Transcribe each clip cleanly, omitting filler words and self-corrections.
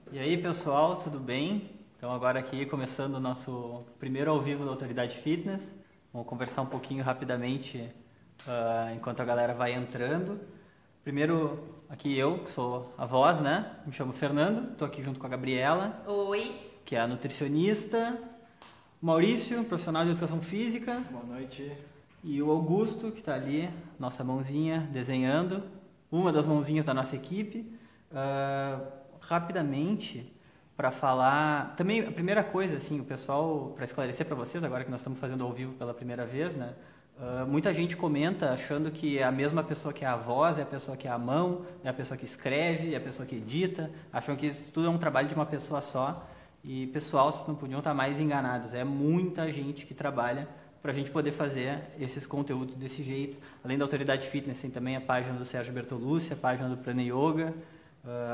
E aí, pessoal, tudo bem? Então, agora aqui começando o nosso primeiro ao vivo da Autoridade Fitness. Vamos conversar um pouquinho rapidamente enquanto a galera vai entrando. Primeiro, aqui eu, que sou a voz, né? Me chamo Fernando, estou aqui junto com a Gabriela, Oi. que é a nutricionista. O Maurício, profissional de educação física. Boa noite. E o Augusto, que está ali, nossa mãozinha, desenhando. Uma das mãozinhas da nossa equipe. Rapidamente, para falar... Também, a primeira coisa, assim, o pessoal, para esclarecer para vocês, agora que nós estamos fazendo ao vivo pela primeira vez, né? Muita gente comenta achando que é a mesma pessoa que é a voz, é a pessoa que é a mão, é a pessoa que escreve, é a pessoa que edita. Acham que isso tudo é um trabalho de uma pessoa só. E, pessoal, vocês não podiam estar mais enganados. É muita gente que trabalha para a gente poder fazer esses conteúdos desse jeito. Além da Autoridade Fitness, tem também a página do Sérgio Bertolucci, a página do Prana Yoga,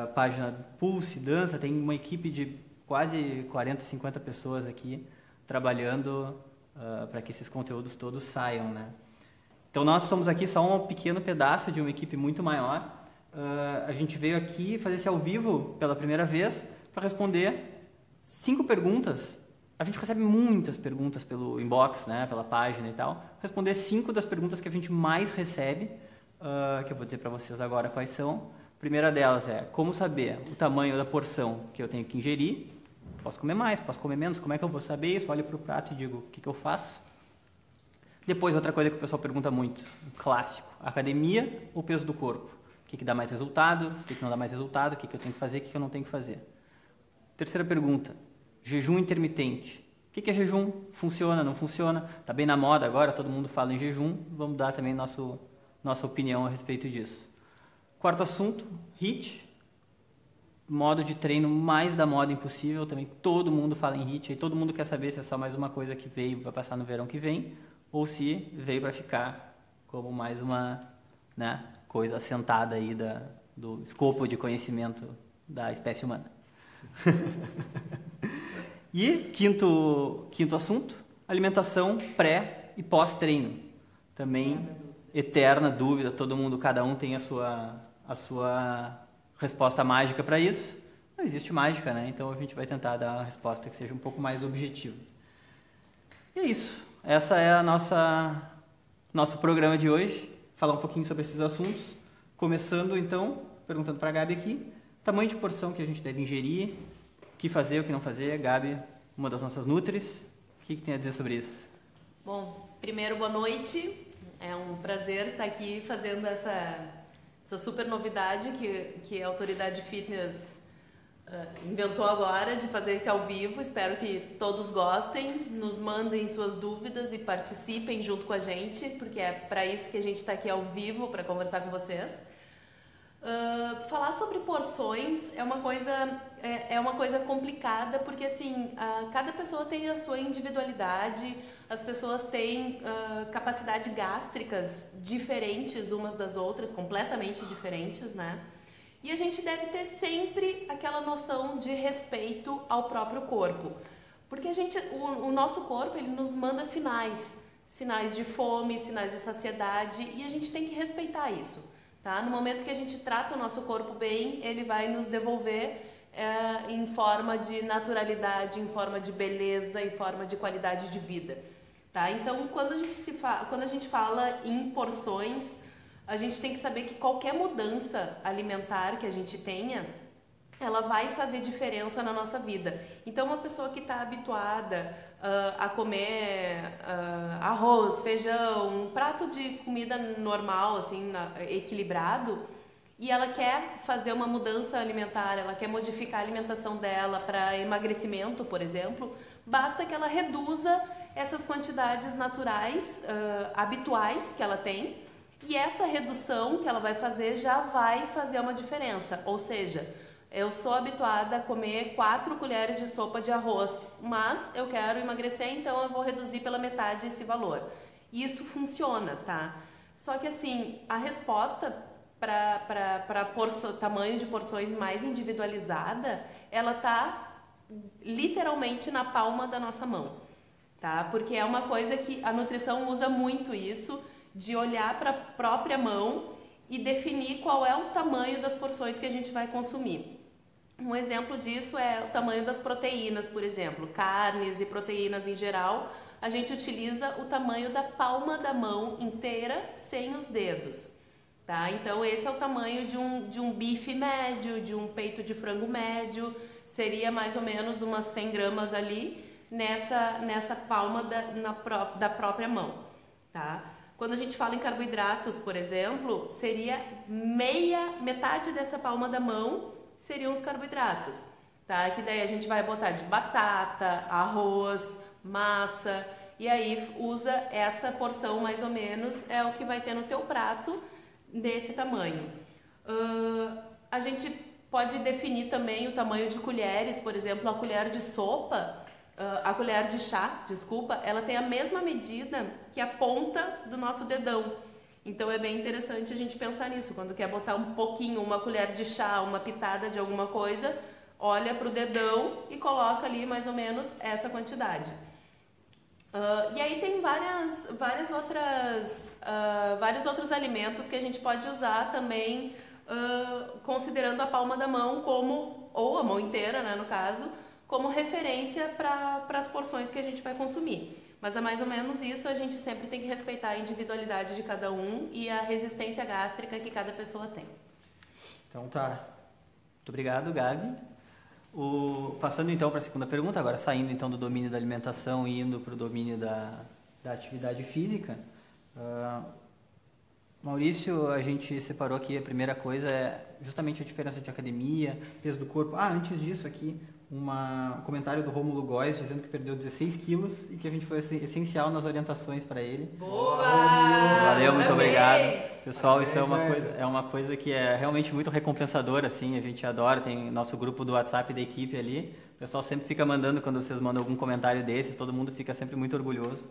a página do Pulse Dança. Tem uma equipe de quase 40, 50 pessoas aqui trabalhando para que esses conteúdos todos saiam, né? Então, nós somos aqui só um pequeno pedaço de uma equipe muito maior. A gente veio aqui fazer esse ao vivo pela primeira vez para responder 5 perguntas. A gente recebe muitas perguntas pelo inbox, né, pela página e tal. Responder 5 das perguntas que a gente mais recebe, que eu vou dizer para vocês agora quais são. A primeira delas é como saber o tamanho da porção que eu tenho que ingerir. Posso comer mais, posso comer menos, como é que eu vou saber isso? Olho para o prato e digo, o que eu faço? Depois, outra coisa que o pessoal pergunta muito, um clássico, academia ou peso do corpo? O que dá mais resultado, o que não dá mais resultado, o que eu tenho que fazer, o que eu não tenho que fazer? Terceira pergunta, jejum intermitente. O que é jejum? Funciona, não funciona? Está bem na moda agora, todo mundo fala em jejum, vamos dar também nossa opinião a respeito disso. Quarto assunto, HIIT, modo de treino mais da moda impossível, também todo mundo fala em HIIT, e todo mundo quer saber se é só mais uma coisa que veio, vai passar no verão que vem, ou se veio para ficar como mais uma, né, coisa assentada aí do escopo de conhecimento da espécie humana. E quinto assunto, alimentação pré e pós-treino. Também eterna dúvida, todo mundo, cada um tem a sua resposta mágica para isso. Não existe mágica, né? Então a gente vai tentar dar uma resposta que seja um pouco mais objetiva. E é isso. Essa é nosso programa de hoje. Falar um pouquinho sobre esses assuntos. Começando então, perguntando para a Gabi aqui, tamanho de porção que a gente deve ingerir, o que fazer, o que não fazer. Gabi, uma das nossas nutris, o que tem a dizer sobre isso? Bom, primeiro, boa noite. É um prazer estar aqui fazendo essa super novidade que a Autoridade Fitness inventou agora, de fazer esse ao vivo. Espero que todos gostem, nos mandem suas dúvidas e participem junto com a gente, porque é para isso que a gente está aqui ao vivo, para conversar com vocês. Falar sobre porções é uma coisa complicada, porque assim, cada pessoa tem a sua individualidade, as pessoas têm capacidades gástricas diferentes umas das outras, completamente diferentes, né? E a gente deve ter sempre aquela noção de respeito ao próprio corpo, porque o nosso corpo, ele nos manda sinais de fome, sinais de saciedade, e a gente tem que respeitar isso. Tá? No momento que a gente trata o nosso corpo bem, ele vai nos devolver em forma de naturalidade, em forma de beleza, em forma de qualidade de vida. Tá? Então, quando a gente fala em porções, a gente tem que saber que qualquer mudança alimentar que a gente tenha, ela vai fazer diferença na nossa vida. Então, uma pessoa que está habituada a comer arroz, feijão, um prato de comida normal, assim, equilibrado, e ela quer fazer uma mudança alimentar, ela quer modificar a alimentação dela para emagrecimento, por exemplo, basta que ela reduza essas quantidades naturais, habituais que ela tem, e essa redução que ela vai fazer já vai fazer uma diferença, ou seja, eu sou habituada a comer 4 colheres de sopa de arroz, mas eu quero emagrecer, então eu vou reduzir pela metade esse valor. Isso funciona, tá? Só que assim, a resposta para tamanho de porções mais individualizada, ela tá literalmente na palma da nossa mão, tá? Porque é uma coisa que a nutrição usa muito isso, de olhar para a própria mão e definir qual é o tamanho das porções que a gente vai consumir. Um exemplo disso é o tamanho das proteínas, por exemplo, carnes e proteínas em geral. A gente utiliza o tamanho da palma da mão inteira, sem os dedos. Tá? Então esse é o tamanho de um bife médio, de um peito de frango médio, seria mais ou menos umas 100 gramas ali nessa palma da própria mão. Tá? Quando a gente fala em carboidratos, por exemplo, seria metade dessa palma da mão seriam os carboidratos. Tá? Que daí a gente vai botar de batata, arroz, massa, e aí usa essa porção mais ou menos, é o que vai ter no teu prato, desse tamanho. A gente pode definir também o tamanho de colheres, por exemplo, a colher de sopa, a colher de chá, desculpa, ela tem a mesma medida que a ponta do nosso dedão. Então é bem interessante a gente pensar nisso. Quando quer botar um pouquinho, uma colher de chá, uma pitada de alguma coisa, olha para o dedão e coloca ali mais ou menos essa quantidade. E aí tem vários outros alimentos que a gente pode usar também, considerando a palma da mão ou a mão inteira, né, no caso, como referência para as porções que a gente vai consumir. Mas é mais ou menos isso, a gente sempre tem que respeitar a individualidade de cada um e a resistência gástrica que cada pessoa tem. Então tá. Muito obrigado, Gabi. Passando então para a segunda pergunta, agora saindo então do domínio da alimentação e indo para o domínio da atividade física. Maurício, a gente separou aqui, a primeira coisa é justamente a diferença de academia, peso do corpo. Antes disso aqui, um comentário do Rômulo Góes dizendo que perdeu 16 quilos e que a gente foi essencial nas orientações para ele. Boa! Valeu, muito obrigado. Pessoal, isso é uma coisa que é realmente muito recompensadora, assim, a gente adora, tem nosso grupo do WhatsApp da equipe ali, o pessoal sempre fica mandando, quando vocês mandam algum comentário desses, todo mundo fica sempre muito orgulhoso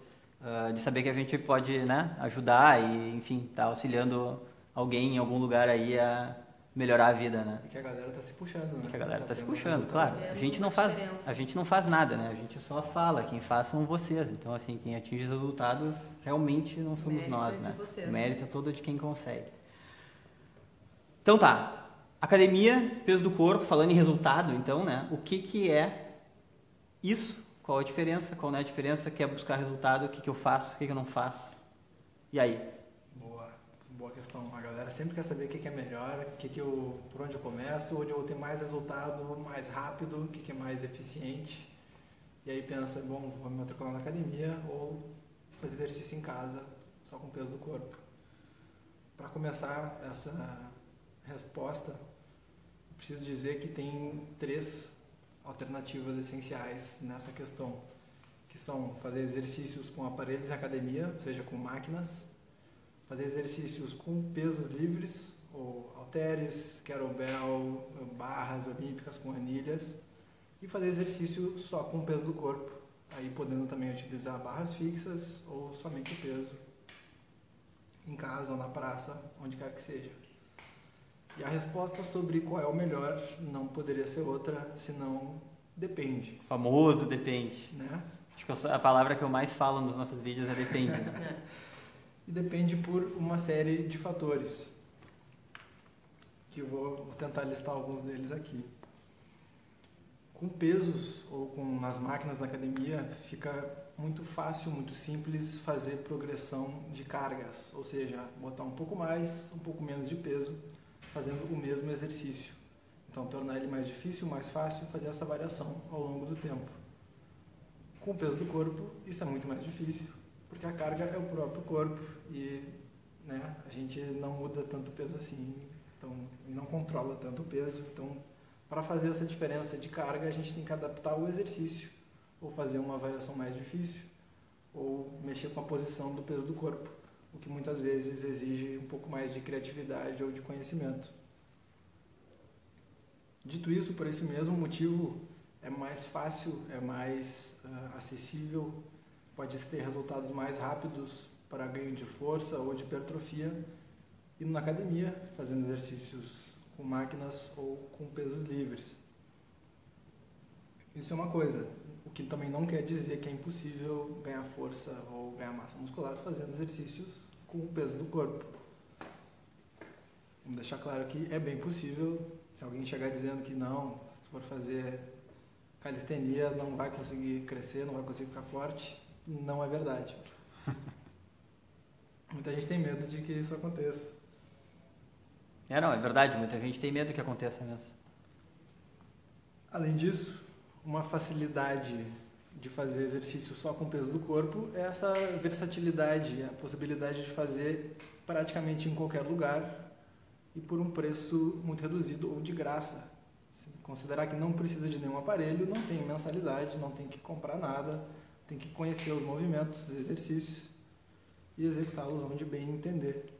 de saber que a gente pode, né, ajudar e, enfim, tá auxiliando alguém em algum lugar aí a melhorar a vida, né? E que a galera tá se puxando, né? Que a galera tá se puxando, claro. A gente não faz nada, né? A gente só fala, quem faz são vocês. Então, assim, quem atinge os resultados realmente não somos nós, né? O mérito é todo de quem consegue. Então tá, academia, peso do corpo, falando em resultado, então, né? O que é isso? Qual a diferença? Qual não é a diferença? Quer buscar resultado? O que eu faço? O que eu não faço? E aí? Boa questão. A galera sempre quer saber o que é melhor, por onde eu começo, onde eu vou ter mais resultado, mais rápido, o que é mais eficiente. E aí pensa, bom, vou me matricular na academia ou fazer exercício em casa, só com o peso do corpo. Para começar essa resposta, eu preciso dizer que tem 3 alternativas essenciais nessa questão, que são fazer exercícios com aparelhos em academia, ou seja, com máquinas, fazer exercícios com pesos livres, ou halteres, kettlebell, barras olímpicas com anilhas, e fazer exercício só com o peso do corpo, aí podendo também utilizar barras fixas ou somente o peso, em casa ou na praça, onde quer que seja. E a resposta sobre qual é o melhor não poderia ser outra, senão depende. O famoso depende. Né? Acho que a palavra que eu mais falo nos nossos vídeos é depende. E depende por uma série de fatores, que eu vou tentar listar alguns deles aqui. Com pesos ou nas máquinas na academia, fica muito fácil, muito simples fazer progressão de cargas, ou seja, botar um pouco mais, um pouco menos de peso, fazendo o mesmo exercício. Então, tornar ele mais difícil, mais fácil, fazer essa variação ao longo do tempo. Com o peso do corpo, isso é muito mais difícil, porque a carga é o próprio corpo e, né, a gente não muda tanto o peso assim, então não controla tanto o peso. Então, para fazer essa diferença de carga, a gente tem que adaptar o exercício, ou fazer uma variação mais difícil, ou mexer com a posição do peso do corpo, o que muitas vezes exige um pouco mais de criatividade ou de conhecimento. Dito isso, por esse mesmo motivo, é mais fácil, é mais acessível, pode ter resultados mais rápidos para ganho de força ou de hipertrofia, indo na academia, fazendo exercícios com máquinas ou com pesos livres. Isso é uma coisa, o que também não quer dizer que é impossível ganhar força ou ganhar massa muscular fazendo exercícios com o peso do corpo. Vamos deixar claro que é bem possível. Se alguém chegar dizendo que não, for fazer calistenia não vai conseguir crescer, não vai conseguir ficar forte. Não é verdade. Muita gente tem medo de que isso aconteça. Não, é verdade, muita gente tem medo que aconteça mesmo. Além disso, uma facilidade de fazer exercício só com o peso do corpo é essa versatilidade, a possibilidade de fazer praticamente em qualquer lugar e por um preço muito reduzido ou de graça. Se considerar que não precisa de nenhum aparelho, não tem mensalidade, não tem que comprar nada, tem que conhecer os movimentos, os exercícios e executá-los onde bem entender.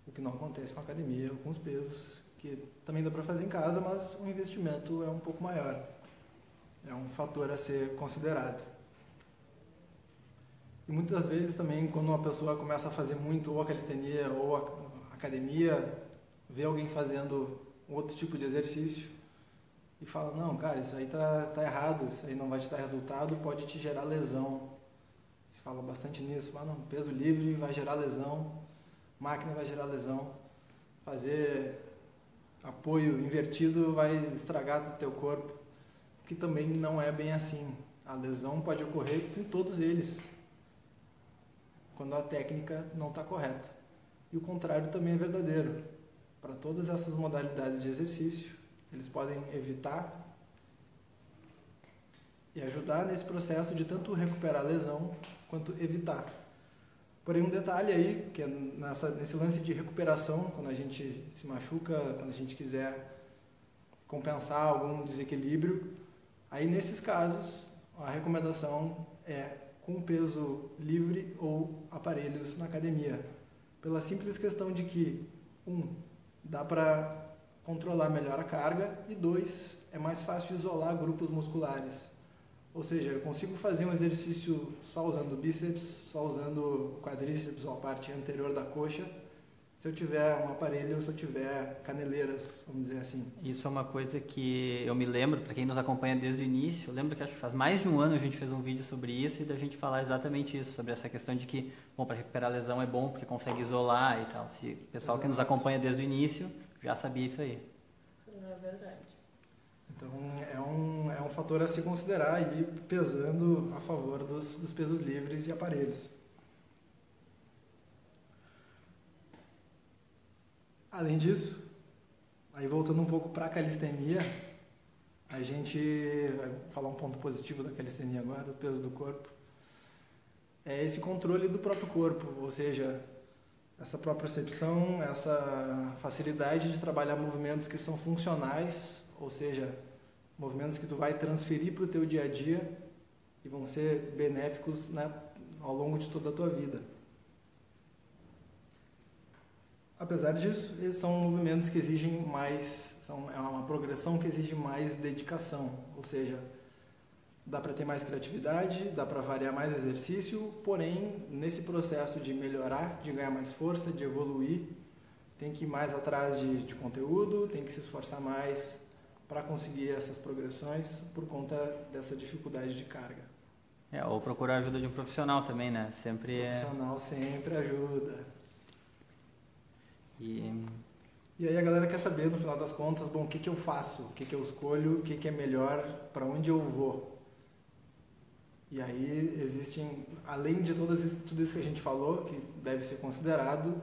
O que não acontece com a academia ou com os pesos, que também dá para fazer em casa, mas o investimento é um pouco maior. É um fator a ser considerado. E muitas vezes também, quando uma pessoa começa a fazer muito ou a calistenia ou a academia, vê alguém fazendo outro tipo de exercício e fala, não, cara, isso aí tá errado, isso aí não vai te dar resultado, pode te gerar lesão. Se fala bastante nisso, mas não, peso livre vai gerar lesão, máquina vai gerar lesão, fazer apoio invertido vai estragar o teu corpo, que também não é bem assim. A lesão pode ocorrer com todos eles, quando a técnica não está correta. E o contrário também é verdadeiro. Para todas essas modalidades de exercício, eles podem evitar e ajudar nesse processo de tanto recuperar a lesão quanto evitar. Porém, um detalhe aí, que é nesse lance de recuperação, quando a gente se machuca, quando a gente quiser compensar algum desequilíbrio, aí nesses casos a recomendação é com peso livre ou aparelhos na academia. Pela simples questão de que, dá para controlar melhor a carga e 2, é mais fácil isolar grupos musculares. Ou seja, eu consigo fazer um exercício só usando bíceps, só usando quadríceps ou a parte anterior da coxa, se eu tiver um aparelho, se eu tiver caneleiras, vamos dizer assim. Isso é uma coisa que eu me lembro, para quem nos acompanha desde o início, eu lembro que acho que faz mais de um ano a gente fez um vídeo sobre isso e da gente falar exatamente isso, sobre essa questão de que, bom, para recuperar a lesão é bom porque consegue isolar e tal. Se o pessoal que nos acompanha desde o início já sabia isso aí. É verdade. Então é um fator a se considerar e pesando a favor dos pesos livres e aparelhos. Além disso, aí voltando um pouco para a calistenia, a gente vai falar um ponto positivo da calistenia agora, do peso do corpo, é esse controle do próprio corpo, ou seja, essa propriocepção, essa facilidade de trabalhar movimentos que são funcionais, ou seja, movimentos que tu vai transferir para o teu dia a dia e vão ser benéficos, né, ao longo de toda a tua vida. Apesar disso, eles são movimentos que exigem mais, é uma progressão que exige mais dedicação, ou seja, dá para ter mais criatividade, dá para variar mais o exercício, porém, nesse processo de melhorar, de ganhar mais força, de evoluir, tem que ir mais atrás de conteúdo, tem que se esforçar mais para conseguir essas progressões por conta dessa dificuldade de carga. Ou procurar a ajuda de um profissional também, né? O profissional sempre ajuda. E aí a galera quer saber, no final das contas, bom, o que eu faço, o que eu escolho, o que é melhor, para onde eu vou. E aí existem, além de tudo isso que a gente falou, que deve ser considerado,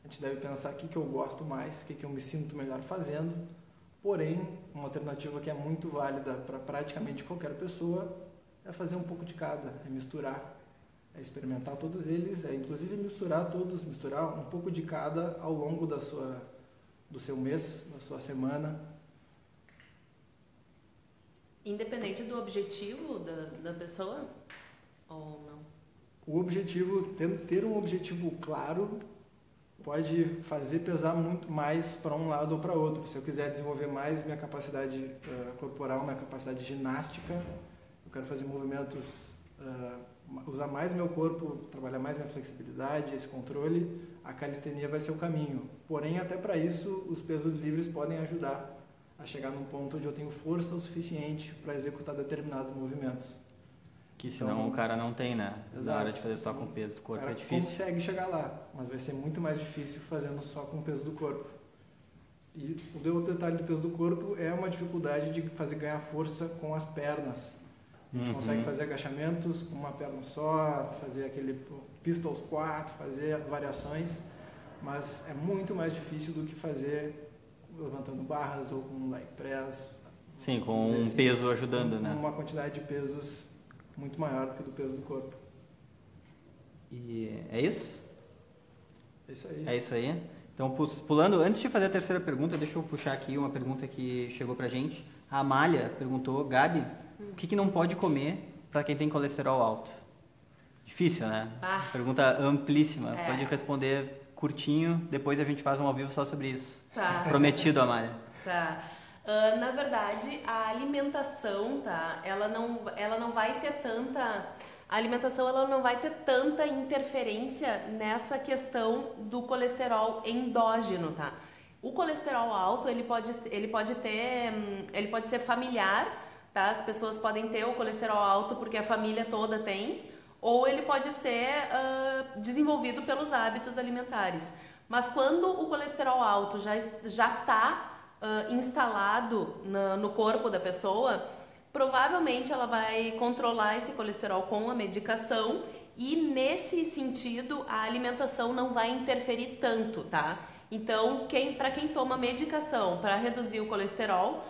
a gente deve pensar o que eu gosto mais, o que eu me sinto melhor fazendo. Porém, uma alternativa que é muito válida para praticamente qualquer pessoa é fazer um pouco de cada, é misturar. É experimentar todos eles, é inclusive misturar um pouco de cada ao longo do seu mês, da sua semana. Independente do objetivo da pessoa ou não? O objetivo, ter um objetivo claro, pode fazer pesar muito mais para um lado ou para outro. Se eu quiser desenvolver mais minha capacidade corporal, minha capacidade ginástica, eu quero fazer movimentos, usar mais meu corpo, trabalhar mais minha flexibilidade, esse controle, a calistenia vai ser o caminho. Porém, até para isso, os pesos livres podem ajudar a chegar num ponto onde eu tenho força o suficiente para executar determinados movimentos. Que senão então, o cara não tem, né? Exato. Na hora de fazer só com o peso do corpo é difícil. O cara consegue chegar lá, mas vai ser muito mais difícil fazendo só com o peso do corpo. E o outro detalhe do peso do corpo é uma dificuldade de fazer ganhar força com as pernas. A gente consegue fazer agachamentos com uma perna só, fazer aquele pistol squat, fazer variações, mas é muito mais difícil do que fazer levantando barras ou com leg press. Sim, com um peso ajudando, né? Uma quantidade de pesos muito maior do que do peso do corpo. E é isso? É isso aí. É isso aí. Então, pulando, antes de fazer a terceira pergunta, deixa eu puxar aqui uma pergunta que chegou pra gente. A Amália perguntou, Gabi, o que não pode comer para quem tem colesterol alto? Difícil, né? Pergunta amplíssima. Pode responder curtinho, depois a gente faz um ao vivo só sobre isso. Tá. Prometido, Amália. Tá. Na verdade, a alimentação, tá? Ela não vai ter tanta... A alimentação ela não vai ter tanta interferência nessa questão do colesterol endógeno, tá? O colesterol alto, ele pode ser familiar, tá? As pessoas podem ter o colesterol alto porque a família toda tem, ou ele pode ser desenvolvido pelos hábitos alimentares. Mas quando o colesterol alto já está instalado no corpo da pessoa, provavelmente ela vai controlar esse colesterol com a medicação e nesse sentido a alimentação não vai interferir tanto, tá? Então, para quem toma medicação para reduzir o colesterol,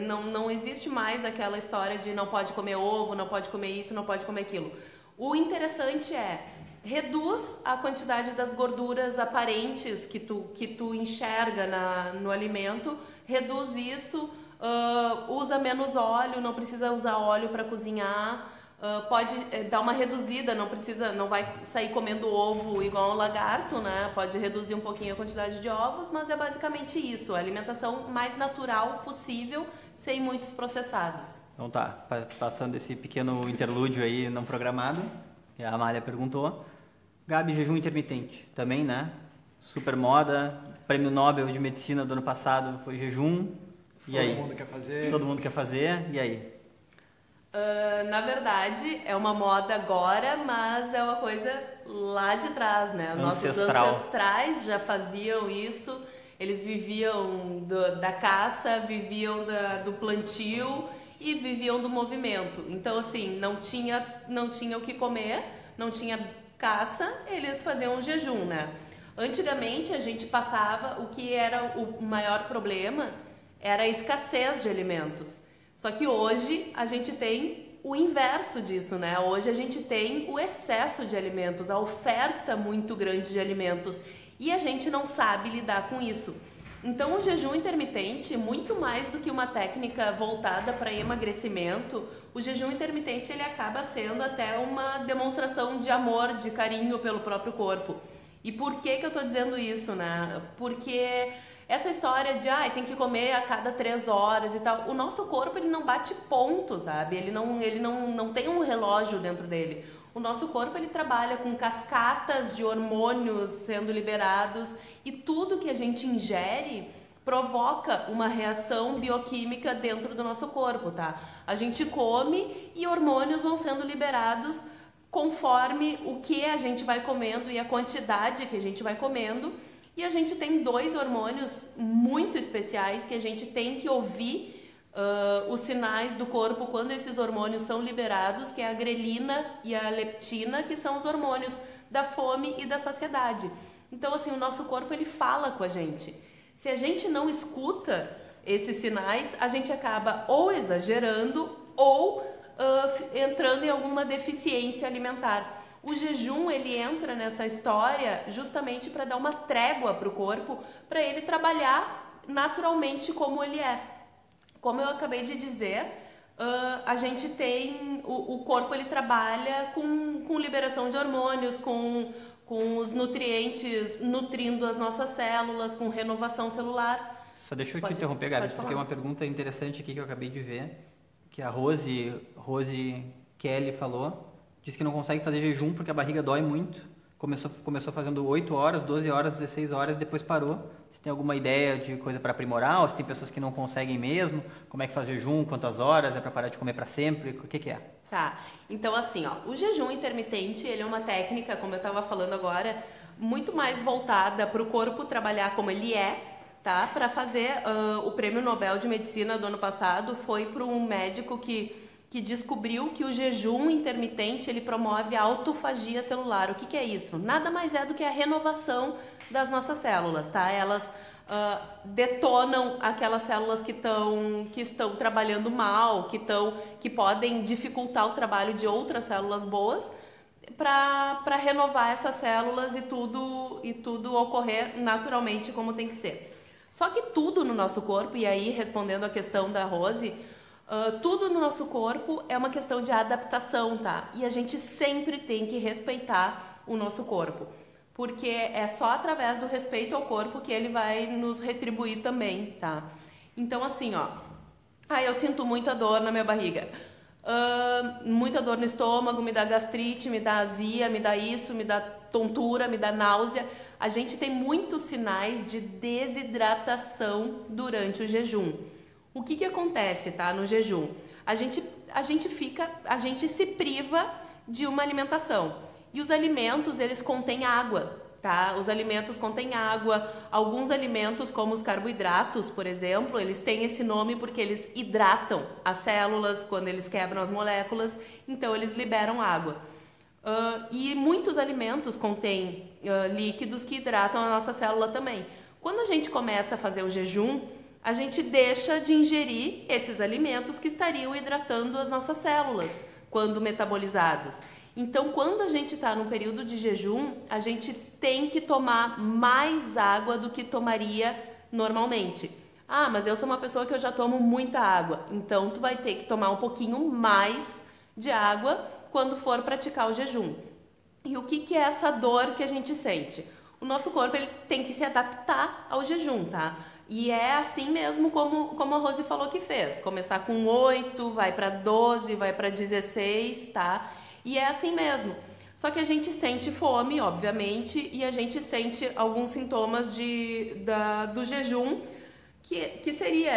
não existe mais aquela história de não pode comer ovo, não pode comer isso, não pode comer aquilo. O interessante é reduz a quantidade das gorduras aparentes que tu enxerga no alimento, reduz isso. Usa menos óleo, não precisa usar óleo para cozinhar, pode dar uma reduzida, não vai sair comendo ovo igual um lagarto, né? Pode reduzir um pouquinho a quantidade de ovos, mas é basicamente isso, a alimentação mais natural possível, sem muitos processados. Então tá, passando esse pequeno interlúdio aí não programado, que a Amália perguntou. Gabi, jejum intermitente, também, né? Super moda, prêmio Nobel de Medicina do ano passado foi jejum. E aí? Todo mundo quer fazer. Todo mundo quer fazer, e aí? Na verdade, é uma moda agora, mas é uma coisa lá de trás, né? Nossos ancestrais já faziam isso, eles viviam da caça, viviam do plantio e viviam do movimento. Então, assim, não tinha o que comer, não tinha caça, eles faziam um jejum, né? Antigamente, a gente passava, o que era o maior problema era a escassez de alimentos. Só que hoje a gente tem o inverso disso, né? Hoje a gente tem o excesso de alimentos, a oferta muito grande de alimentos e a gente não sabe lidar com isso. Então o jejum intermitente, muito mais do que uma técnica voltada para emagrecimento, o jejum intermitente ele acaba sendo até uma demonstração de amor, de carinho pelo próprio corpo. E por que eu estou dizendo isso, né? Porque essa história de tem que comer a cada 3 horas e tal, o nosso corpo ele não bate ponto, sabe? Ele não tem um relógio dentro dele. O nosso corpo ele trabalha com cascatas de hormônios sendo liberados e tudo que a gente ingere provoca uma reação bioquímica dentro do nosso corpo, tá? A gente come e hormônios vão sendo liberados conforme o que a gente vai comendo e a quantidade que a gente vai comendo. E a gente tem 2 hormônios muito especiais que a gente tem que ouvir os sinais do corpo quando esses hormônios são liberados, que é a grelina e a leptina, que são os hormônios da fome e da saciedade. Então, assim, o nosso corpo ele fala com a gente. Se a gente não escuta esses sinais, a gente acaba ou exagerando ou entrando em alguma deficiência alimentar. O jejum ele entra nessa história justamente para dar uma trégua para o corpo, para ele trabalhar naturalmente como ele é. Como eu acabei de dizer, a gente tem o corpo ele trabalha com liberação de hormônios, com os nutrientes nutrindo as nossas células, com renovação celular. Só deixa eu te interromper, Gabi, porque tem uma pergunta interessante aqui que eu acabei de ver, que a Rose Kelly falou. Disse que não consegue fazer jejum porque a barriga dói muito. Começou fazendo 8 horas, 12 horas, 16 horas, depois parou. Se tem alguma ideia de coisa para aprimorar, ou se tem pessoas que não conseguem mesmo, como é que faz jejum, quantas horas, é para parar de comer para sempre, o que é? Tá, então assim, o jejum intermitente, ele é uma técnica, como eu estava falando agora, muito mais voltada para o corpo trabalhar como ele é, tá? Para fazer o Prêmio Nobel de Medicina do ano passado foi para um médico que descobriu que o jejum intermitente ele promove a autofagia celular. O que é isso? Nada mais é do que a renovação das nossas células, tá? Elas detonam aquelas células que estão trabalhando mal, que podem dificultar o trabalho de outras células boas, para renovar essas células e tudo ocorrer naturalmente como tem que ser. Só que tudo no nosso corpo, e aí respondendo a questão da Rose, tudo no nosso corpo é uma questão de adaptação, tá? E a gente sempre tem que respeitar o nosso corpo, porque é só através do respeito ao corpo que ele vai nos retribuir também, tá? Então assim, ó, eu sinto muita dor na minha barriga, muita dor no estômago, me dá gastrite, me dá azia, me dá isso, me dá tontura, me dá náusea. A gente tem muitos sinais de desidratação durante o jejum. O que acontece, tá, no jejum? A gente se priva de uma alimentação. E os alimentos, eles contêm água, tá? Os alimentos contêm água. Alguns alimentos, como os carboidratos, por exemplo, eles têm esse nome porque eles hidratam as células quando eles quebram as moléculas, então eles liberam água. E muitos alimentos contêm líquidos que hidratam a nossa célula também. Quando a gente começa a fazer o jejum, a gente deixa de ingerir esses alimentos que estariam hidratando as nossas células quando metabolizados. Então, quando a gente está no período de jejum, a gente tem que tomar mais água do que tomaria normalmente. Mas eu sou uma pessoa que eu já tomo muita água. Então, tu vai ter que tomar um pouquinho mais de água quando for praticar o jejum. E o que é essa dor que a gente sente? O nosso corpo ele tem que se adaptar ao jejum, tá? E é assim mesmo como a Rose falou que fez. Começar com 8, vai para 12, vai para 16, tá? E é assim mesmo. Só que a gente sente fome, obviamente, e a gente sente alguns sintomas do jejum, que seria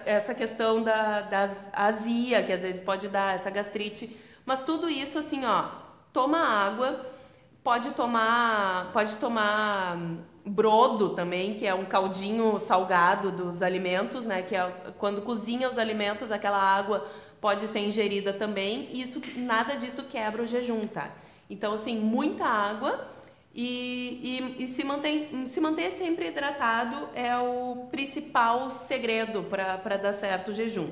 essa questão da azia, que às vezes pode dar, essa gastrite. Mas tudo isso, assim, ó, toma água, pode tomar brodo também, que é um caldinho salgado dos alimentos, né? Que é quando cozinha os alimentos, aquela água pode ser ingerida também. E nada disso quebra o jejum, tá? Então, assim, muita água e se manter sempre hidratado é o principal segredo para dar certo o jejum.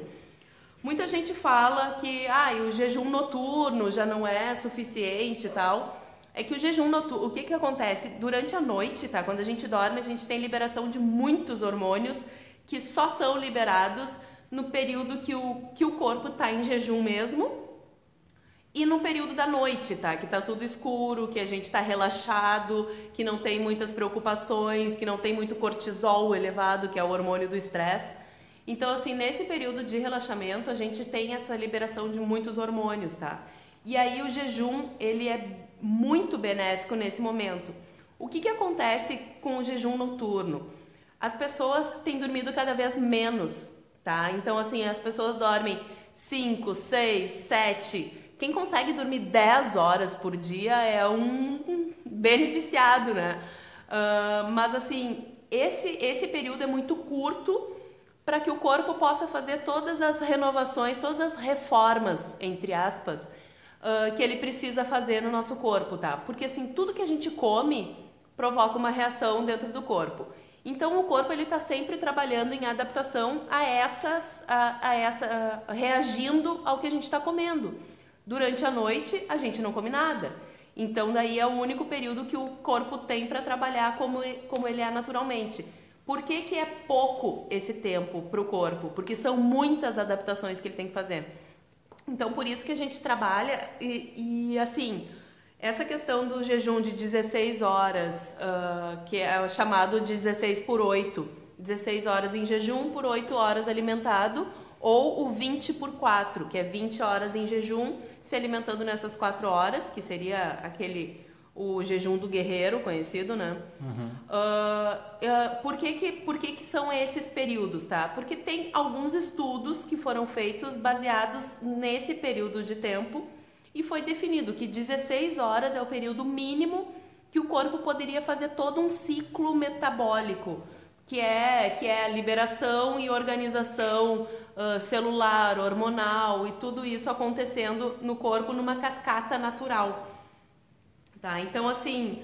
Muita gente fala que o jejum noturno já não é suficiente e tal. É que o jejum noturno, o que acontece? Durante a noite, tá? Quando a gente dorme, a gente tem liberação de muitos hormônios que só são liberados no período que o corpo tá em jejum mesmo e no período da noite, tá? Que tá tudo escuro, que a gente tá relaxado, que não tem muitas preocupações, que não tem muito cortisol elevado, que é o hormônio do estresse. Então, assim, nesse período de relaxamento, a gente tem essa liberação de muitos hormônios, tá? E aí o jejum, ele é muito benéfico nesse momento. O que acontece com o jejum noturno? As pessoas têm dormido cada vez menos, tá? Então, assim, as pessoas dormem 5, 6, 7. Quem consegue dormir 10 horas por dia é um beneficiado, né? Mas, assim, esse período é muito curto para que o corpo possa fazer todas as renovações, todas as reformas, entre aspas, que ele precisa fazer no nosso corpo, tá? Porque assim, tudo que a gente come provoca uma reação dentro do corpo. Então o corpo ele tá sempre trabalhando em adaptação reagindo ao que a gente está comendo. Durante a noite a gente não come nada. Então daí é o único período que o corpo tem para trabalhar como ele é naturalmente. Por que é pouco esse tempo para o corpo? Porque são muitas adaptações que ele tem que fazer. Então, por isso que a gente trabalha e assim, essa questão do jejum de 16 horas, que é chamado de 16 por 8, 16 horas em jejum por 8 horas alimentado, ou o 20 por 4, que é 20 horas em jejum, se alimentando nessas 4 horas, que seria o jejum do guerreiro, conhecido, né? Uhum. Por que são esses períodos, tá? Porque tem alguns estudos que foram feitos baseados nesse período de tempo e foi definido que 16 horas é o período mínimo que o corpo poderia fazer todo um ciclo metabólico, que é a liberação e organização celular, hormonal e tudo isso acontecendo no corpo numa cascata natural. Tá? Então, assim,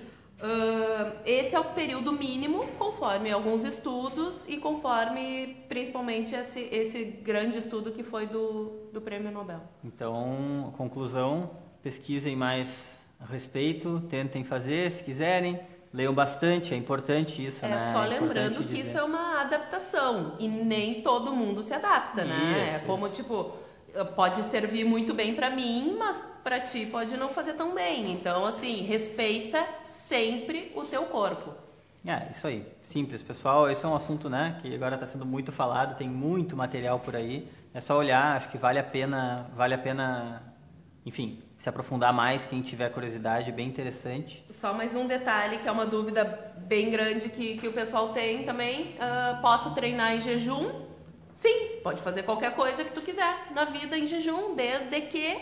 esse é o período mínimo, conforme alguns estudos e conforme, principalmente, esse grande estudo que foi do Prêmio Nobel. Então, conclusão, pesquisem mais a respeito, tentem fazer, se quiserem, leiam bastante, é importante isso, né? Só lembrando que isso é uma adaptação e nem todo mundo se adapta, né? É como, tipo, pode servir muito bem pra mim, mas pra ti pode não fazer tão bem. Então, assim, respeita sempre o teu corpo. Isso aí. Simples, pessoal. Esse é um assunto, né, que agora está sendo muito falado, tem muito material por aí. É só olhar, acho que vale a pena, enfim, se aprofundar mais, quem tiver curiosidade, bem interessante. Só mais um detalhe, que é uma dúvida bem grande que o pessoal tem também. Posso treinar em jejum? Sim, pode fazer qualquer coisa que tu quiser na vida em jejum, desde que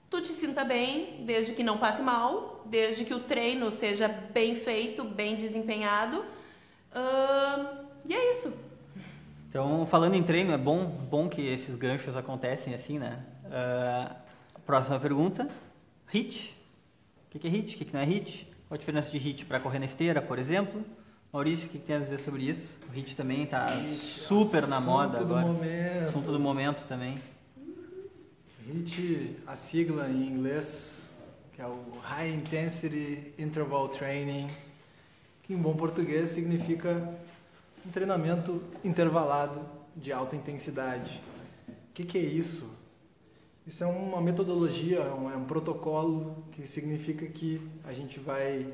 tu te sinta bem, desde que não passe mal, desde que o treino seja bem feito, bem desempenhado. E é isso. Então, falando em treino, é bom que esses ganchos acontecem assim, né? Próxima pergunta. HIIT. O que é HIIT? O que não é HIIT? Qual a diferença de HIIT para correr na esteira, por exemplo? Maurício, o que tem a dizer sobre isso? O HIIT também está super na moda agora. Assunto do momento também. HIIT, a sigla em inglês, que é o High Intensity Interval Training, que em bom português significa um treinamento intervalado de alta intensidade. O que é isso? Isso é uma metodologia, é um protocolo que significa que a gente vai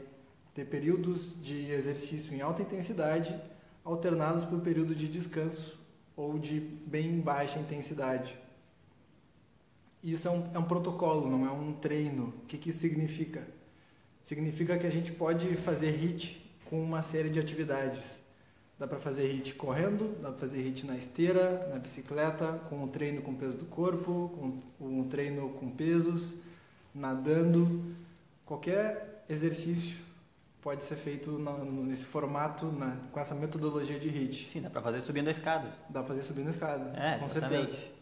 ter períodos de exercício em alta intensidade alternados por período de descanso ou de bem baixa intensidade. Isso é um protocolo, não é um treino. O que isso significa? Significa que a gente pode fazer HIIT com uma série de atividades. Dá para fazer HIIT correndo, dá para fazer HIIT na esteira, na bicicleta, com o treino com peso do corpo, com um treino com pesos, nadando. Qualquer exercício pode ser feito nesse formato, com essa metodologia de HIIT. Sim, dá para fazer subindo a escada. Dá para fazer subindo a escada, com exatamente. certeza.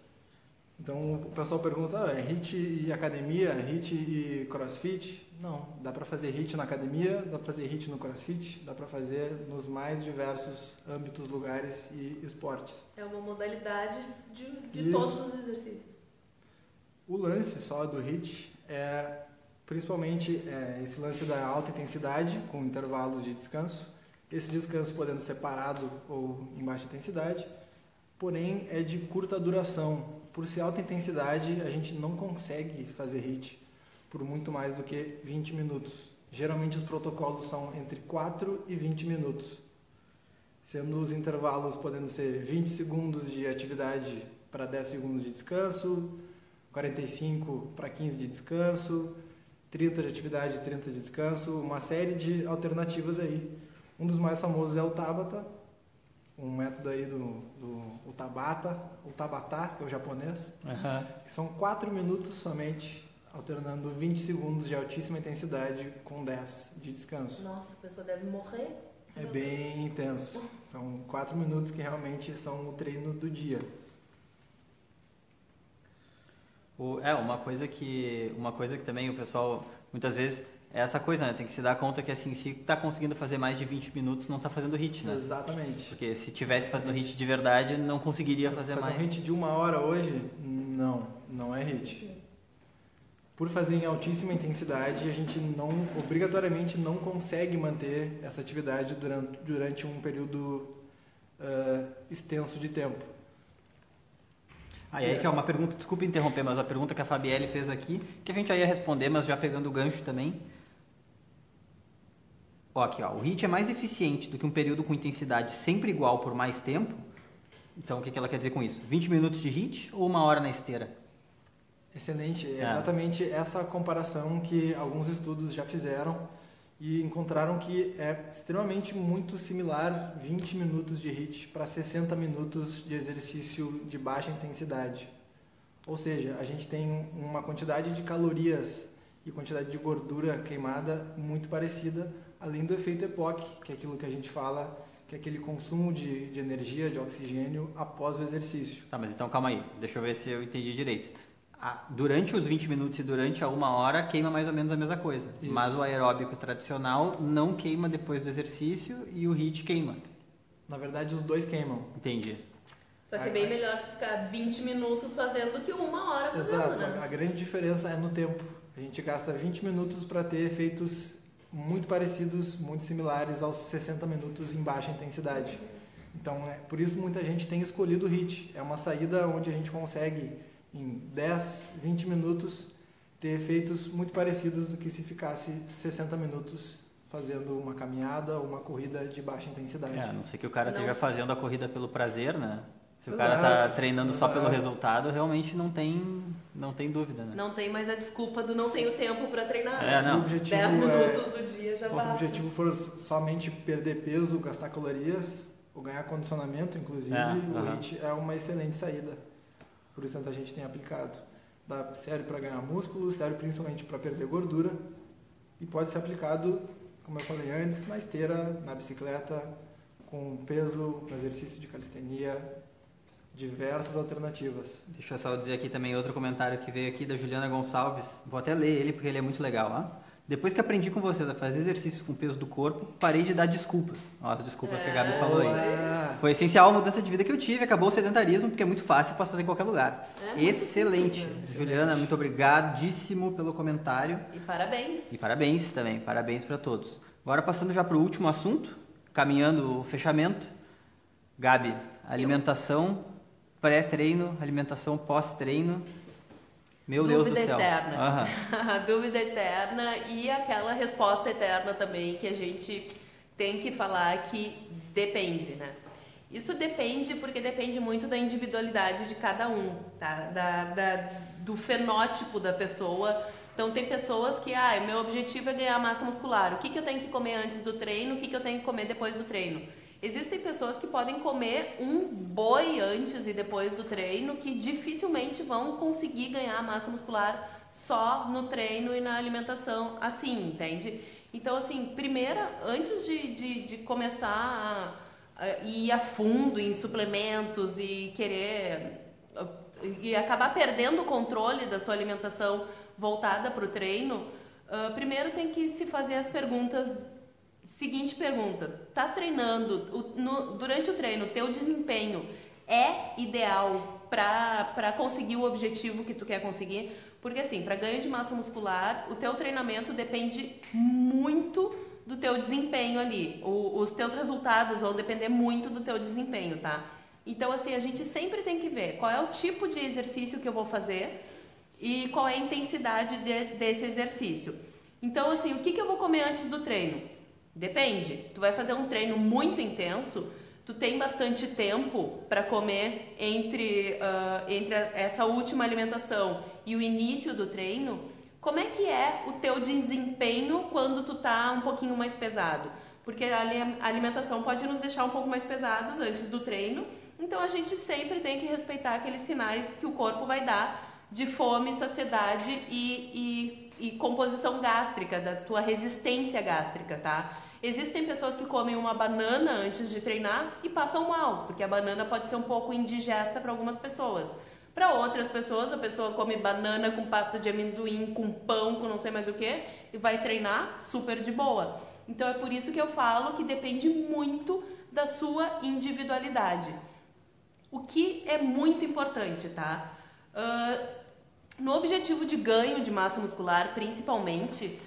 Então o pessoal pergunta, é HIIT e academia, HIIT e crossfit? Não, dá para fazer HIIT na academia, dá para fazer HIIT no crossfit, dá para fazer nos mais diversos âmbitos, lugares e esportes. É uma modalidade de todos os exercícios. O lance só do HIIT é principalmente esse lance da alta intensidade com intervalos de descanso, esse descanso podendo ser parado ou em baixa intensidade, porém é de curta duração. Por ser alta intensidade, a gente não consegue fazer HIIT por muito mais do que 20 minutos. Geralmente os protocolos são entre 4 e 20 minutos, sendo os intervalos podendo ser 20 segundos de atividade para 10 segundos de descanso, 45 para 15 de descanso, 30 de atividade e 30 de descanso, uma série de alternativas aí. Um dos mais famosos é o Tabata, um método aí o Tabata, que é o japonês, que são 4 minutos somente, alternando 20 segundos de altíssima intensidade com 10 de descanso. Nossa, a pessoa deve morrer. É bem intenso. São 4 minutos que realmente são o treino do dia. Uma coisa que também o pessoal, muitas vezes, é essa coisa, né? Tem que se dar conta que, assim, se tá conseguindo fazer mais de 20 minutos, não tá fazendo HIIT, né? Exatamente. Porque se tivesse fazendo HIIT de verdade, não conseguiria fazer mais. Fazer um HIIT de 1 hora hoje, não é HIIT. Por fazer em altíssima intensidade, a gente obrigatoriamente não consegue manter essa atividade durante um período extenso de tempo. Aí que é uma pergunta, desculpa interromper, mas a pergunta que a Fabielle fez aqui, que a gente já ia responder, mas já pegando o gancho também. Aqui, o HIIT é mais eficiente do que um período com intensidade sempre igual por mais tempo? Então, o que ela quer dizer com isso? 20 minutos de HIIT ou 1 hora na esteira? Excelente, é exatamente essa comparação que alguns estudos já fizeram e encontraram que é extremamente muito similar 20 minutos de HIIT para 60 minutos de exercício de baixa intensidade. Ou seja, a gente tem uma quantidade de calorias e quantidade de gordura queimada muito parecida, além do efeito EPOC, que é aquilo que a gente fala, que é aquele consumo de energia, de oxigênio após o exercício. Tá, mas então calma aí, deixa eu ver se eu entendi direito. Durante os 20 minutos e durante a 1 hora queima mais ou menos a mesma coisa. Isso. Mas o aeróbico tradicional não queima depois do exercício e o HIIT queima. Na verdade, os dois queimam. Entendi. Só que é bem melhor tu ficar 20 minutos fazendo do que 1 hora fazendo, Exato, né? a grande diferença é no tempo. A gente gasta 20 minutos para ter efeitos muito parecidos, muito similares aos 60 minutos em baixa intensidade. Então, por isso muita gente tem escolhido o HIIT. É uma saída onde a gente consegue, em 10, 20 minutos, ter efeitos muito parecidos do que se ficasse 60 minutos fazendo uma caminhada ou uma corrida de baixa intensidade. A não ser que o cara Não. esteja fazendo a corrida pelo prazer, né? Se o cara tá treinando só pelo exato. resultado, realmente não tem dúvida, né? Não tem mais a desculpa do não tenho tempo pra treinar. É, não. Se o 10 objetivo minutos do dia já se o basta. objetivo for somente perder peso, gastar calorias, ou ganhar condicionamento, inclusive, o HIIT é uma excelente saída. Por isso tanta gente tem aplicado. Serve para ganhar músculo, serve principalmente para perder gordura e pode ser aplicado, como eu falei antes, na esteira, na bicicleta, com peso, no exercício de calistenia, diversas alternativas. Deixa eu só dizer aqui também outro comentário que veio aqui da Juliana Gonçalves. Vou até ler ele porque ele é muito legal, ó. Depois que aprendi com vocês a fazer exercícios com o peso do corpo, parei de dar desculpas. Ó, as desculpas que a Gabi falou aí. Foi essencial a mudança de vida que eu tive, acabou o sedentarismo, porque é muito fácil e posso fazer em qualquer lugar. Excelente. Excelente. Juliana, muito obrigadíssimo pelo comentário. E parabéns. E parabéns também, parabéns para todos. Agora passando já para o último assunto, caminhando o fechamento. Gabi, alimentação pré-treino, alimentação pós-treino. Meu Deus do céu. Eterna. Dúvida eterna e aquela resposta eterna também que a gente tem que falar que depende, né? Isso depende porque depende muito da individualidade de cada um, tá? Do fenótipo da pessoa. Então tem pessoas que, meu objetivo é ganhar massa muscular. O que eu tenho que comer antes do treino? O que eu tenho que comer depois do treino? Existem pessoas que podem comer um boi antes e depois do treino que dificilmente vão conseguir ganhar massa muscular só no treino e na alimentação assim, entende? Então, assim, primeiro, antes de começar a ir a fundo em suplementos e querer... e acabar perdendo o controle da sua alimentação voltada para o treino, primeiro tem que se fazer as perguntas. Seguinte pergunta, tá treinando, durante o treino, teu desempenho é ideal para conseguir o objetivo que tu quer conseguir? Porque assim, para ganho de massa muscular, o teu treinamento depende muito do teu desempenho ali. Os teus resultados vão depender muito do teu desempenho, tá? Então assim, a gente sempre tem que ver qual é o tipo de exercício que eu vou fazer e qual é a intensidade desse exercício. Então assim, o que eu vou comer antes do treino? Depende. Tu vai fazer um treino muito intenso, tu tem bastante tempo para comer entre essa última alimentação e o início do treino. Como é que é o teu desempenho quando tu tá um pouquinho mais pesado? Porque a alimentação pode nos deixar um pouco mais pesados antes do treino, então a gente sempre tem que respeitar aqueles sinais que o corpo vai dar de fome, saciedade e composição gástrica, da tua resistência gástrica, tá? Existem pessoas que comem uma banana antes de treinar e passam mal, porque a banana pode ser um pouco indigesta para algumas pessoas. Para outras pessoas, a pessoa come banana com pasta de amendoim, com pão, com não sei mais o que, e vai treinar super de boa. Então é por isso que eu falo que depende muito da sua individualidade. O que é muito importante, tá? No objetivo de ganho de massa muscular, principalmente,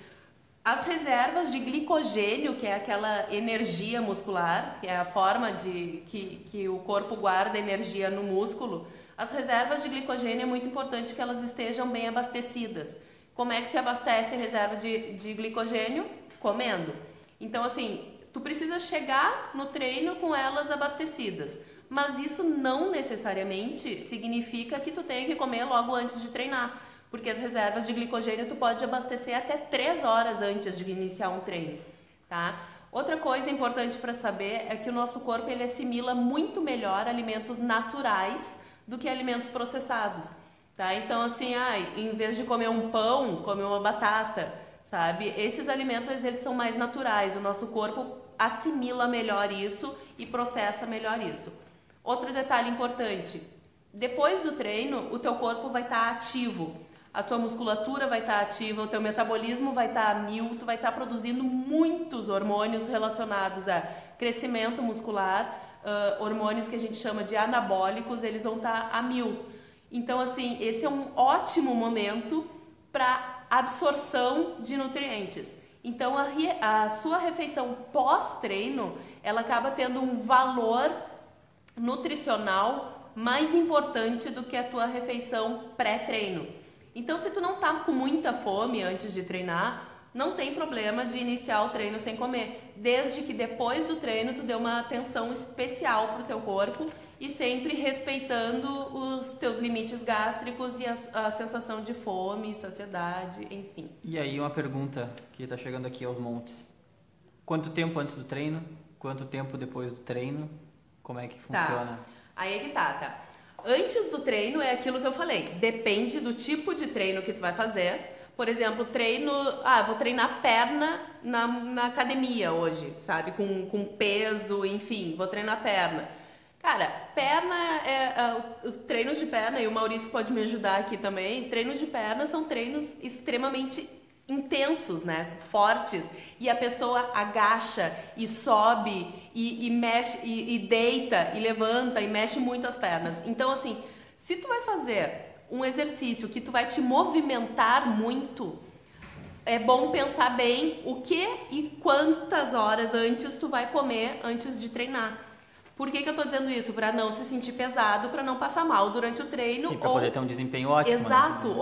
as reservas de glicogênio, que é aquela energia muscular, que é a forma que o corpo guarda energia no músculo, as reservas de glicogênio é muito importante que elas estejam bem abastecidas. Como é que se abastece a reserva de glicogênio? Comendo. Então, assim, tu precisa chegar no treino com elas abastecidas. Mas isso não necessariamente significa que tu tenha que comer logo antes de treinar. Porque as reservas de glicogênio tu pode abastecer até 3 horas antes de iniciar um treino, tá? Outra coisa importante para saber é que o nosso corpo ele assimila muito melhor alimentos naturais do que alimentos processados. Tá? Então, assim, em vez de comer um pão, come uma batata, sabe? Esses alimentos, eles são mais naturais, o nosso corpo assimila melhor isso e processa melhor isso. Outro detalhe importante, depois do treino, o teu corpo vai estar ativo, a tua musculatura vai estar ativa, o teu metabolismo vai estar a mil, tu vai estar produzindo muitos hormônios relacionados a crescimento muscular, hormônios que a gente chama de anabólicos, eles vão estar a mil. Então, assim, esse é um ótimo momento para absorção de nutrientes. Então, a sua refeição pós-treino, ela acaba tendo um valor nutricional mais importante do que a tua refeição pré-treino. Então, se tu não tá com muita fome antes de treinar, não tem problema de iniciar o treino sem comer, desde que depois do treino tu dê uma atenção especial pro teu corpo e sempre respeitando os teus limites gástricos e a sensação de fome, saciedade, enfim. E aí uma pergunta que está chegando aqui aos montes. Quanto tempo antes do treino? Quanto tempo depois do treino? Como é que funciona? Tá. Aí é que tá. Antes do treino é aquilo que eu falei. Depende do tipo de treino que tu vai fazer. Por exemplo, vou treinar perna na academia hoje, sabe? Com peso, enfim, vou treinar perna. Cara, os treinos de perna, e o Maurício pode me ajudar aqui também, treinos de perna são treinos extremamente intensos, né? Fortes. E a pessoa agacha e sobe e mexe, e deita e levanta e mexe muito as pernas. Então, assim, se tu vai fazer um exercício que tu vai te movimentar muito, é bom pensar bem o que e quantas horas antes tu vai comer antes de treinar. Por que eu tô dizendo isso? Para não se sentir pesado, para não passar mal durante o treino. Sim, para poder ter um desempenho ótimo. Exato, né?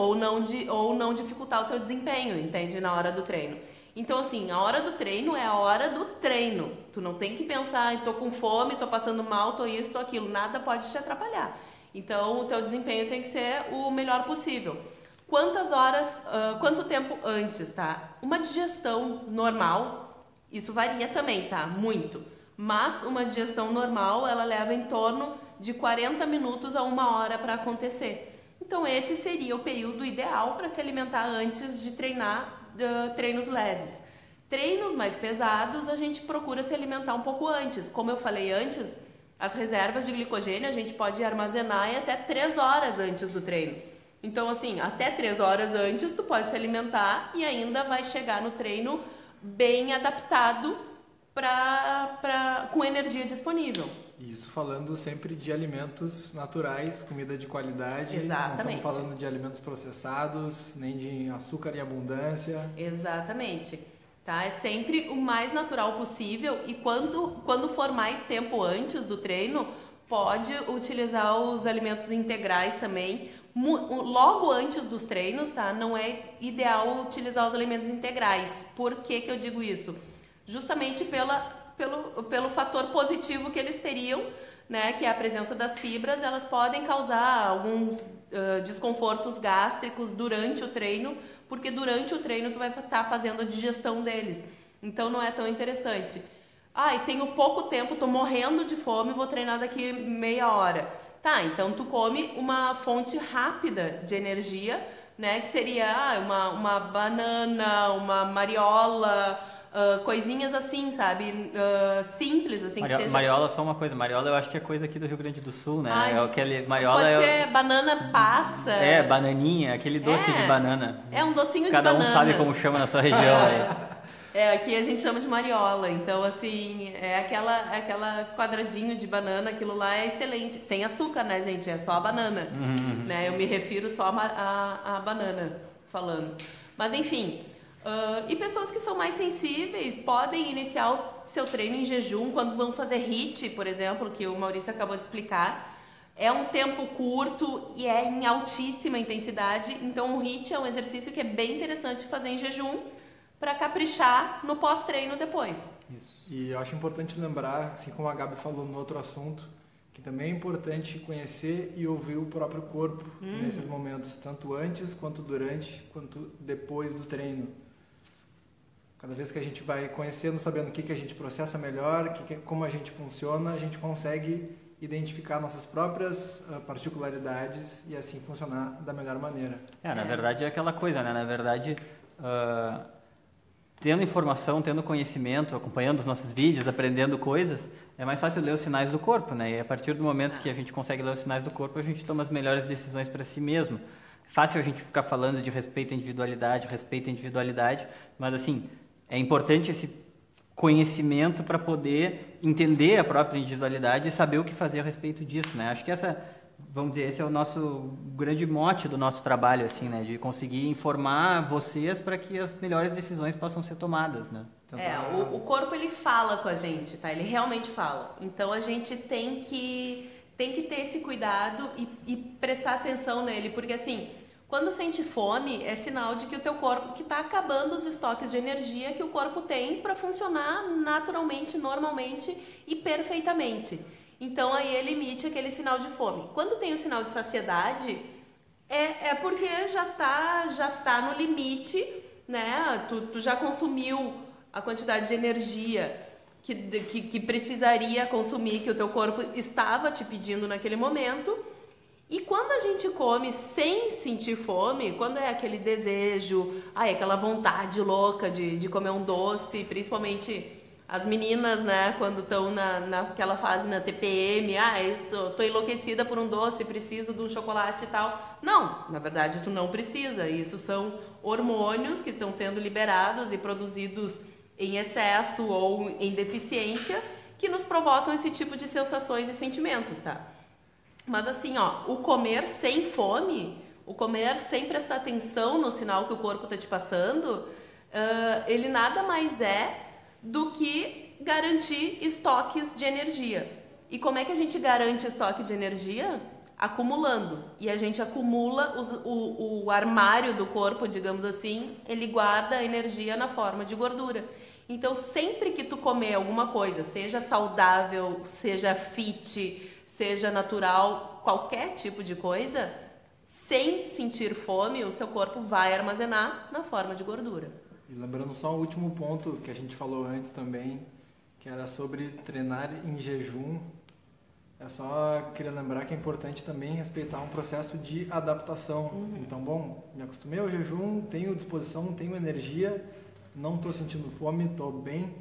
ou não dificultar o teu desempenho, entende? Na hora do treino. Então, assim, a hora do treino é a hora do treino. Tu não tem que pensar, tô com fome, tô passando mal, tô isso, tô aquilo. Nada pode te atrapalhar. Então, o teu desempenho tem que ser o melhor possível. Quanto tempo antes, tá? Uma digestão normal, isso varia também, tá? Muito. Mas uma digestão normal, ela leva em torno de 40 minutos a 1 hora para acontecer. Então, esse seria o período ideal para se alimentar antes de treinar treinos leves. Treinos mais pesados, a gente procura se alimentar um pouco antes. Como eu falei antes, as reservas de glicogênio a gente pode armazenar em até 3 horas antes do treino. Então, assim, até 3 horas antes tu pode se alimentar e ainda vai chegar no treino bem adaptado com energia disponível. Isso falando sempre de alimentos naturais, comida de qualidade. Exatamente. Não estamos falando de alimentos processados, nem de açúcar em abundância. Exatamente. Tá? É sempre o mais natural possível e quando for mais tempo antes do treino, pode utilizar os alimentos integrais também. Logo antes dos treinos, tá? Não é ideal utilizar os alimentos integrais. Por que eu digo isso? Justamente pelo fator positivo que eles teriam, né? Que é a presença das fibras, elas podem causar alguns desconfortos gástricos durante o treino, porque durante o treino tu vai estar fazendo a digestão deles. Então não é tão interessante. Tenho pouco tempo, tô morrendo de fome, vou treinar daqui meia hora. Tá, então tu come uma fonte rápida de energia, né? Que seria uma banana, uma mariola, coisinhas assim, sabe? Simples, assim. Que seja... Mariola, só uma coisa. Mariola eu acho que é coisa aqui do Rio Grande do Sul, né? Mariola pode ser banana passa. Bananinha, aquele doce de banana. É um docinho de banana. banana. Cada um sabe como chama na sua região. Aqui a gente chama de mariola. Então, assim, é aquela quadradinho de banana, aquilo lá é excelente. Sem açúcar, né, gente? É só a banana. Né? Eu me refiro só a banana falando. Mas, enfim... e pessoas que são mais sensíveis podem iniciar o seu treino em jejum quando vão fazer HIIT, por exemplo, que o Maurício acabou de explicar. É um tempo curto e é em altíssima intensidade, então o HIIT é um exercício que é bem interessante fazer em jejum para caprichar no pós-treino depois. Isso. E eu acho importante lembrar, assim como a Gabi falou no outro assunto, que também é importante conhecer e ouvir o próprio corpo nesses momentos, tanto antes, quanto durante, quanto depois do treino. Cada vez que a gente vai conhecendo, sabendo o que a gente processa melhor, como a gente funciona, a gente consegue identificar nossas próprias particularidades e assim funcionar da melhor maneira. Na verdade é aquela coisa, né? Na verdade, tendo informação, tendo conhecimento, acompanhando os nossos vídeos, aprendendo coisas, é mais fácil ler os sinais do corpo, né? E a partir do momento que a gente consegue ler os sinais do corpo, a gente toma as melhores decisões para si mesmo. É fácil a gente ficar falando de respeito à individualidade, mas assim, é importante esse conhecimento para poder entender a própria individualidade e saber o que fazer a respeito disso, né? Acho que esse é o nosso grande mote do nosso trabalho, assim, né? De conseguir informar vocês para que as melhores decisões possam ser tomadas, né? O corpo, ele fala com a gente, tá? Ele realmente fala. Então, a gente tem que ter esse cuidado e prestar atenção nele, porque assim, quando sente fome, é sinal de que o teu corpo, que está acabando os estoques de energia que o corpo tem para funcionar naturalmente, normalmente e perfeitamente. Então, aí ele emite aquele sinal de fome. Quando tem o sinal de saciedade, é porque já tá no limite, né? Tu já consumiu a quantidade de energia que precisaria consumir, que o teu corpo estava te pedindo naquele momento. E quando a gente come sem sentir fome, quando é aquele desejo, aquela vontade louca de comer um doce, principalmente as meninas, né, quando estão naquela fase na TPM, tô enlouquecida por um doce, preciso de um chocolate e tal. Não, na verdade tu não precisa, isso são hormônios que estão sendo liberados e produzidos em excesso ou em deficiência que nos provocam esse tipo de sensações e sentimentos, tá? Mas assim, o comer sem fome, o comer sem prestar atenção no sinal que o corpo está te passando, ele nada mais é do que garantir estoques de energia. E como é que a gente garante estoque de energia? Acumulando. E a gente acumula o armário do corpo, digamos assim, ele guarda a energia na forma de gordura. Então, sempre que tu comer alguma coisa, seja saudável, seja fit, seja natural, qualquer tipo de coisa, sem sentir fome, o seu corpo vai armazenar na forma de gordura. E lembrando só o último ponto que a gente falou antes também, que era sobre treinar em jejum, só queria lembrar que é importante também respeitar um processo de adaptação. Então, me acostumei ao jejum, tenho disposição, tenho energia, não estou sentindo fome, estou bem.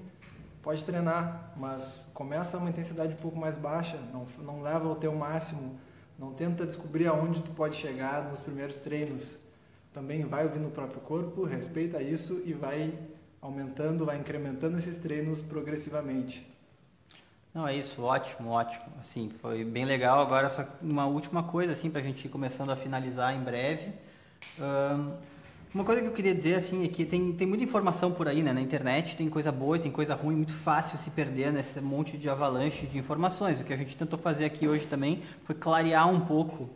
Pode treinar, mas começa a uma intensidade um pouco mais baixa, não leva ao teu máximo, não tenta descobrir aonde tu pode chegar nos primeiros treinos. Também vai ouvindo o próprio corpo, respeita isso e vai aumentando, vai incrementando esses treinos progressivamente. Não, é isso, ótimo. Assim, foi bem legal. Agora só uma última coisa, assim, para a gente ir começando a finalizar em breve. Uma coisa que eu queria dizer, assim, é que tem muita informação por aí, né? Na internet tem coisa boa e tem coisa ruim, muito fácil se perder nesse monte de avalanche de informações. O que a gente tentou fazer aqui hoje também foi clarear um pouco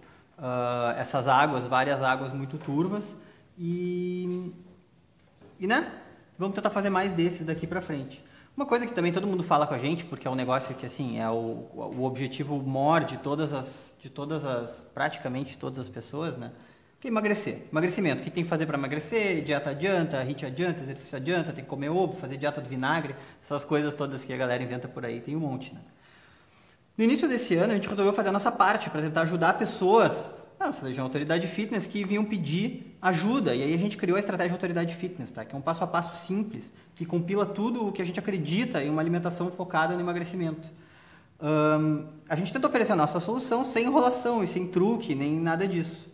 essas águas, várias águas muito turvas e né? Vamos tentar fazer mais desses daqui pra frente. Uma coisa que também todo mundo fala com a gente, porque é um negócio que, assim, é o objetivo maior de praticamente todas as pessoas, né? Que é emagrecer. Emagrecimento. O que tem que fazer para emagrecer? Dieta adianta, HIIT adianta, exercício adianta, tem que comer ovo, fazer dieta do vinagre, essas coisas todas que a galera inventa por aí, tem um monte, né? No início desse ano, a gente resolveu fazer a nossa parte para tentar ajudar pessoas, nossa Legião Autoridade Fitness, que vinham pedir ajuda. E aí a gente criou a estratégia Autoridade Fitness, tá? Que é um passo a passo simples, que compila tudo o que a gente acredita em uma alimentação focada no emagrecimento. A gente tenta oferecer a nossa solução sem enrolação e sem truque, nem nada disso.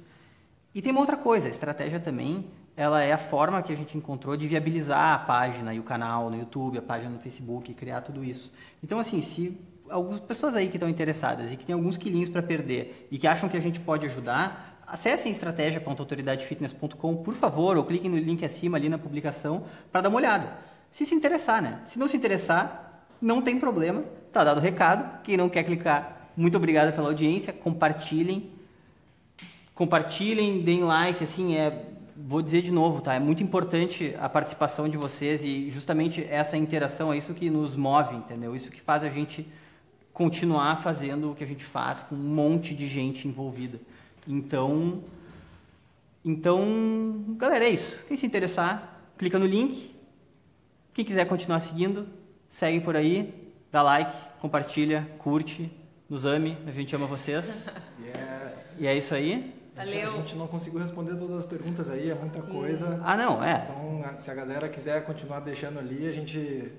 E tem uma outra coisa, a estratégia também, ela é a forma que a gente encontrou de viabilizar a página e o canal no YouTube, a página no Facebook, criar tudo isso. Então, assim, se algumas pessoas aí que estão interessadas e que tem alguns quilinhos para perder e que acham que a gente pode ajudar, acessem estratégia.autoridadefitness.com, por favor, ou cliquem no link acima ali na publicação para dar uma olhada. Se interessar, né? Se não se interessar, não tem problema, tá dado o recado. Quem não quer clicar, muito obrigado pela audiência, compartilhem, deem like, assim, vou dizer de novo, tá? É muito importante a participação de vocês e justamente essa interação é isso que nos move, entendeu? Isso que faz a gente continuar fazendo o que a gente faz com um monte de gente envolvida. Então, galera, é isso. Quem se interessar, clica no link. Quem quiser continuar seguindo, segue por aí, dá like, compartilha, curte. nos ame, a gente ama vocês. Yes. E é isso aí. Valeu. A gente não conseguiu responder todas as perguntas aí, é muita coisa. Ah, não, é. Então, se a galera quiser continuar deixando ali, a gente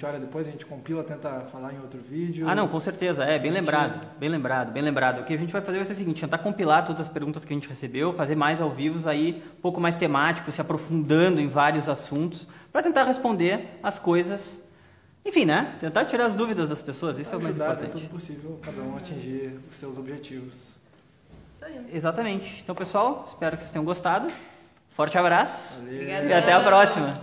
olha depois, a gente compila, tenta falar em outro vídeo. Ah, não, com certeza, bem lembrado. O que a gente vai fazer vai ser o seguinte, tentar compilar todas as perguntas que a gente recebeu, fazer mais ao vivo, aí um pouco mais temático, se aprofundando em vários assuntos, para tentar responder as coisas, enfim, né? Tentar tirar as dúvidas das pessoas, isso é o mais importante. É tudo possível, cada um atingir os seus objetivos. Isso aí. Exatamente. Então, pessoal, espero que vocês tenham gostado. Forte abraço. Valeu. Obrigadão. E até a próxima.